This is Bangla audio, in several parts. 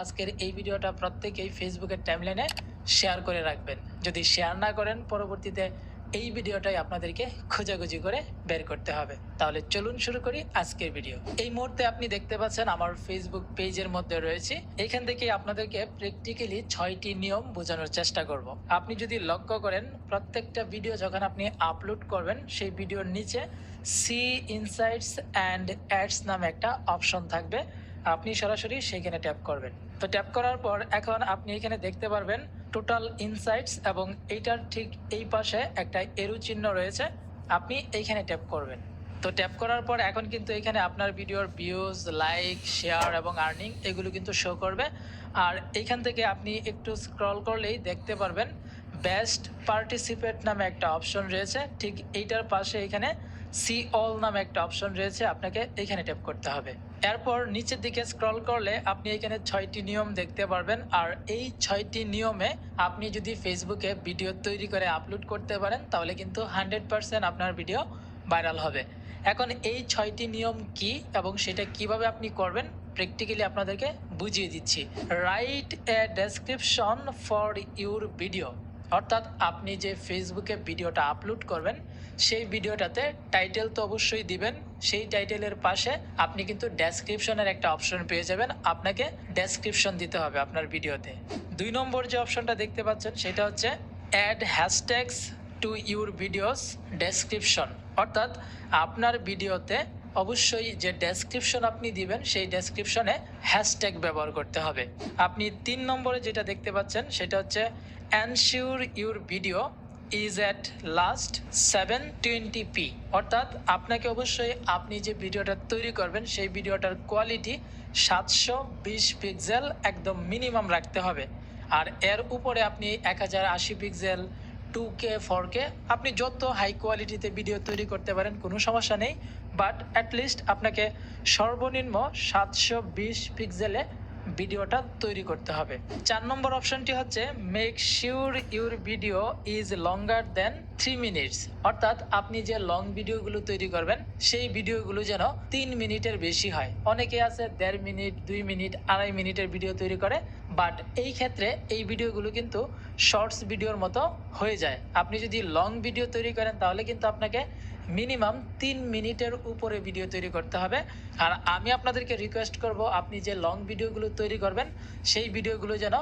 আজকের এই ভিডিওটা প্রত্যেকেই ফেসবুকের টাইমলাইনে শেয়ার করে রাখবেন। যদি শেয়ার না করেন পরবর্তীতে এই ভিডিওটাই আপনাদেরকে খোঁজাখুঁজি করে বের করতে হবে। তাহলে চলুন শুরু করি আজকের ভিডিও। এই মুহূর্তে আপনি দেখতে পাচ্ছেন আমার ফেসবুক পেজের মধ্যে রয়েছে। এখান থেকে আপনাদেরকে প্র্যাকটিক্যালি 6টি নিয়ম বোঝানোর চেষ্টা করব। আপনি যদি লক্ষ্য করেন প্রত্যেকটা ভিডিও যখন আপনি আপলোড করবেন সেই ভিডিওর নিচে সি ইনসাইটস অ্যান্ড অ্যাডস নামে একটা অপশন থাকবে। আপনি সরাসরি সেখানে ট্যাপ করবেন। তো ট্যাপ করার পর এখন আপনি এখানে দেখতে পারবেন টোটাল ইনসাইটস এবং এইটার ঠিক এই পাশে একটা এরো চিহ্ন রয়েছে। আপনি এইখানে ট্যাপ করবেন। তো ট্যাপ করার পর এখন কিন্তু এখানে আপনার ভিডিওর ভিউজ, লাইক, শেয়ার এবং আর্নিং এগুলো কিন্তু শো করবে। আর এইখান থেকে আপনি একটু স্ক্রল করলেই দেখতে পারবেন বেস্ট পার্টিসিপেট নামে একটা অপশন রয়েছে। ঠিক এইটার পাশে এখানে সি অল নামে একটা অপশন রয়েছে, আপনাকে এখানে ট্যাপ করতে হবে। এরপর নিচের দিকে স্ক্রল করলে আপনি এখানে 6টি নিয়ম দেখতে পারবেন। আর এই 6টি নিয়মে আপনি যদি ফেসবুকে ভিডিও তৈরি করে আপলোড করতে পারেন তাহলে কিন্তু 100% আপনার ভিডিও ভাইরাল হবে। এখন এই 6টি নিয়ম কি এবং সেটা কিভাবে আপনি করবেন প্র্যাকটিক্যালি আপনাদেরকে বুঝিয়ে দিচ্ছি। Write a description for your video, অর্থাৎ আপনি যে ফেসবুকে ভিডিওটা আপলোড করবেন সেই ভিডিওটাতে টাইটেল তো অবশ্যই দিবেন। সেই টাইটেলের পাশে আপনি কিন্তু ডেসক্রিপশনের একটা অপশন পেয়ে যাবেন। আপনাকে ডেসক্রিপশন দিতে হবে আপনার ভিডিওতে। 2 নম্বর যে অপশনটা দেখতে পাচ্ছেন সেটা হচ্ছে add hashtags to your videos description, অর্থাৎ আপনার ভিডিওতে অবশ্যই যে ডেসক্রিপশন আপনি দিবেন সেই ডেসক্রিপশনে হ্যাশট্যাগ ব্যবহার করতে হবে। আপনি 3 নম্বরে যেটা দেখতে পাচ্ছেন সেটা হচ্ছে ensure your video is at last 720p, অর্থাৎ আপনাকে অবশ্যই আপনি যে ভিডিওটা তৈরি করবেন সেই ভিডিওটার কোয়ালিটি 720 পিক্সেল একদম মিনিমাম রাখতে হবে। আর এর উপরে আপনি 1080 পিক্সেল, 2K, 4K আপনি যত হাই কোয়ালিটিতে ভিডিও তৈরি করতে পারেন কোনো সমস্যা নেই, বাট অ্যাটলিস্ট আপনাকে সর্বনিম্ন 720 পিক্সেলে ভিডিওটা তৈরি করতে হবে। 4 নম্বর অপশনটি হচ্ছে make sure your video is longer than 3 minutes, অর্থাৎ আপনি যে লং ভিডিওগুলো তৈরি করবেন সেই ভিডিওগুলো যেন 3 মিনিটের বেশি হয়। অনেকে আছে 1.5 মিনিট, 2 মিনিট, 2.5 মিনিটের ভিডিও তৈরি করে, বাট এই ক্ষেত্রে এই ভিডিওগুলো কিন্তু শর্টস ভিডিওর মতো হয়ে যায়। আপনি যদি লং ভিডিও তৈরি করেন তাহলে কিন্তু আপনাকে মিনিমাম 3 মিনিটের উপরে ভিডিও তৈরি করতে হবে। আর আমি আপনাদেরকে রিকোয়েস্ট করব আপনি যে লং ভিডিওগুলো তৈরি করবেন সেই ভিডিওগুলো যেন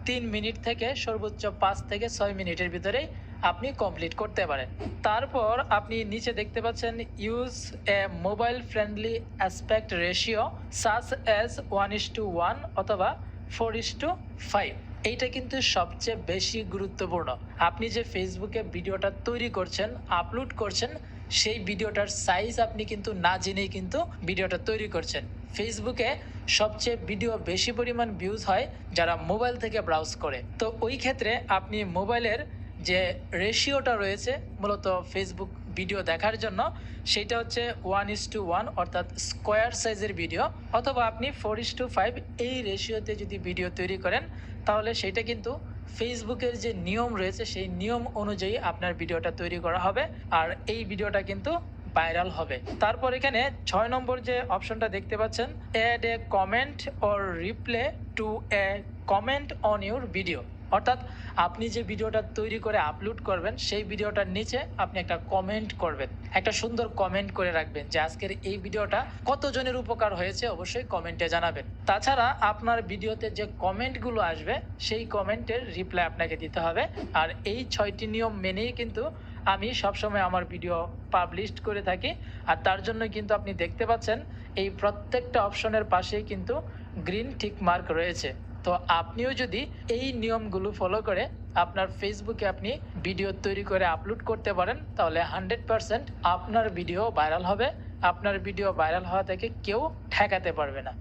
3 মিনিট থেকে সর্বোচ্চ 5 থেকে 6 মিনিটের ভিতরেই আপনি কমপ্লিট করতে পারেন। তারপর আপনি নিচে দেখতে পাচ্ছেন use a mobile friendly aspect ratio such as 1:1 অথবা 4:5। এইটা কিন্তু সবচেয়ে বেশি গুরুত্বপূর্ণ। আপনি যে ফেসবুকে ভিডিওটা তৈরি করছেন, আপলোড করছেন, সেই ভিডিওটার সাইজ আপনি কিন্তু না জেনেই কিন্তু ভিডিওটা তৈরি করছেন। ফেসবুকে সবচেয়ে ভিডিও বেশি পরিমাণ ভিউজ হয় যারা মোবাইল থেকে ব্রাউজ করে। তো ওই ক্ষেত্রে আপনি মোবাইলের যে রেশিওটা রয়েছে মূলত ফেসবুক ভিডিও দেখার জন্য সেটা হচ্ছে 1:1 অর্থাৎ স্কোয়ার সাইজের ভিডিও, অথবা আপনি 4:5 এই রেশিওতে যদি ভিডিও তৈরি করেন তাহলে সেটা কিন্তু ফেসবুকের যে নিয়ম রয়েছে সেই নিয়ম অনুযায়ী আপনার ভিডিওটা তৈরি করা হবে আর এই ভিডিওটা কিন্তু ভাইরাল হবে। তারপর এখানে 6 নম্বর যে অপশনটা দেখতে পাচ্ছেন add a comment or reply to a comment on your video, অর্থাৎ আপনি যে ভিডিওটা তৈরি করে আপলোড করবেন সেই ভিডিওটার নিচে আপনি একটা কমেন্ট করবেন, একটা সুন্দর কমেন্ট করে রাখবেন যে আজকের এই ভিডিওটা কতজনের উপকার হয়েছে অবশ্যই কমেন্টে জানাবেন। তাছাড়া আপনার ভিডিওতে যে কমেন্টগুলো আসবে সেই কমেন্টের রিপ্লাই আপনাকে দিতে হবে। আর এই 6টি নিয়ম মেনেই কিন্তু আমি সবসময় আমার ভিডিও পাবলিশ করে থাকি। আর তার জন্য কিন্তু আপনি দেখতে পাচ্ছেন এই প্রত্যেকটা অপশনের পাশেই কিন্তু গ্রিন টিক মার্ক রয়েছে। তো আপনিও যদি এই নিয়মগুলো ফলো করে আপনার ফেসবুকে আপনি ভিডিও তৈরি করে আপলোড করতে পারেন তাহলে 100% আপনার ভিডিও ভাইরাল হবে। আপনার ভিডিও ভাইরাল হওয়া থেকে কেউ ঠেকাতে পারবে না।